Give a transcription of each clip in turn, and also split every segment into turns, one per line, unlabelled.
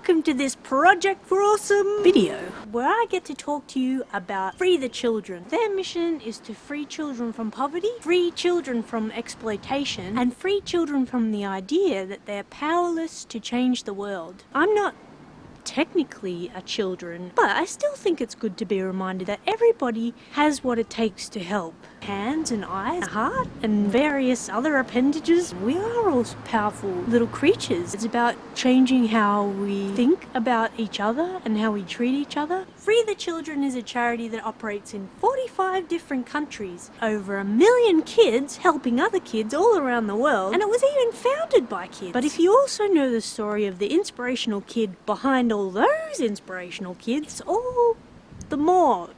welcome to this Project for Awesome video, where I get to talk to you about Free the Children. Their mission is to free children from poverty, free children from exploitation, and free children from the idea that they're powerless to change the world. I'm not technically a children, but I still think it's good to be reminded that everybody has what it takes to help. Hands and eyes, a heart, and various other appendages. We are all powerful little creatures. It's about changing how we think about each other and how we treat each other. Free the Children is a charity that operates in 45 different countries. Over 1 million kids helping other kids all around the world, and it was even founded by kids. But if you also know the story of the inspirational kid behind all those inspirational kids, all the more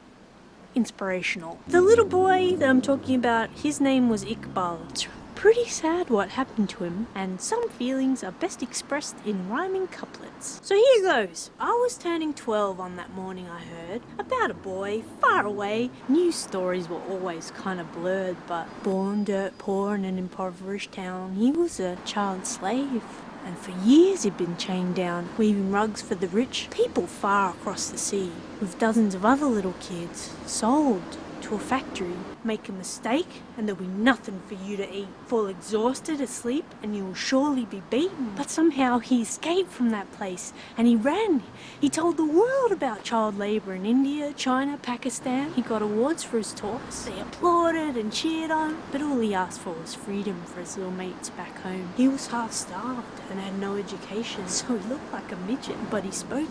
inspirational. The little boy that I'm talking about, his name was Iqbal. It's pretty sad what happened to him, and some feelings are best expressed in rhyming couplets. So here goes. I was turning 12 on that morning. I heard about a boy far away. News stories were always kind of blurred, but born dirt poor in an impoverished town, he was a child slave. And for years he'd been chained down, weaving rugs for the rich, people far across the sea, with dozens of other little kids, sold to a factory. Make a mistake and there'll be nothing for you to eat. Fall exhausted asleep and you will surely be beaten. But somehow he escaped from that place and he ran. He told the world about child labour in India, China, Pakistan. He got awards for his talks. They applauded and cheered on, but all he asked for was freedom for his little mates back home. He was half-starved and had no education, so he looked like a midget, but he spoke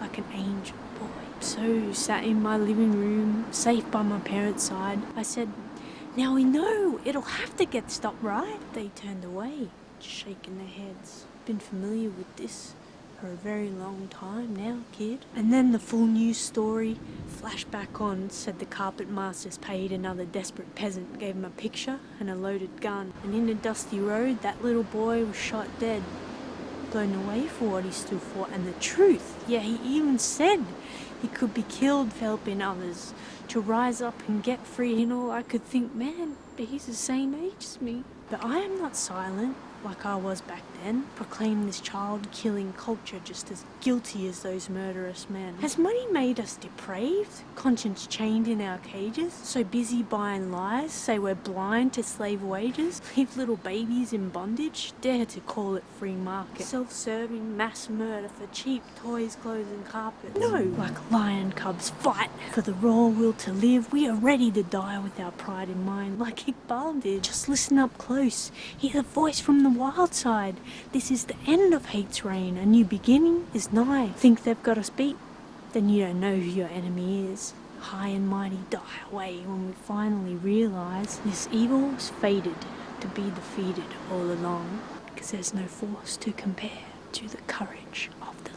like an angel boy. So sat in my living room, safe by my parents' side. I said, "Now we know it'll have to get stopped, right?" They turned away, shaking their heads. Been familiar with this for a very long time now, kid. And then the full news story flashed back on, said the carpet masters paid another desperate peasant, gave him a picture and a loaded gun. And in a dusty road, that little boy was shot dead, blown away for what he stood for and the truth. Yeah, he even said he could be killed for helping others to rise up and get free. And all I could think, man, but he's the same age as me. But I am not silent like I was back then. Proclaim this child-killing culture just as guilty as those murderous men. Has money made us depraved? Conscience chained in our cages? So busy buying lies, say we're blind to slave wages? Leave little babies in bondage? Dare to call it free market? Self-serving mass murder for cheap toys, clothes and carpets? No! Like lion cubs fight for the raw will to live. We are ready to die with our pride in mind, like Iqbal did. Just listen up close. Hear the voice from the wild side. This is the end of hate's reign. A new beginning is nigh. Think they've got us beat? Then you don't know who your enemy is. High and mighty die away when we finally realise this evil was fated to be defeated all along, because there's no force to compare to the courage of the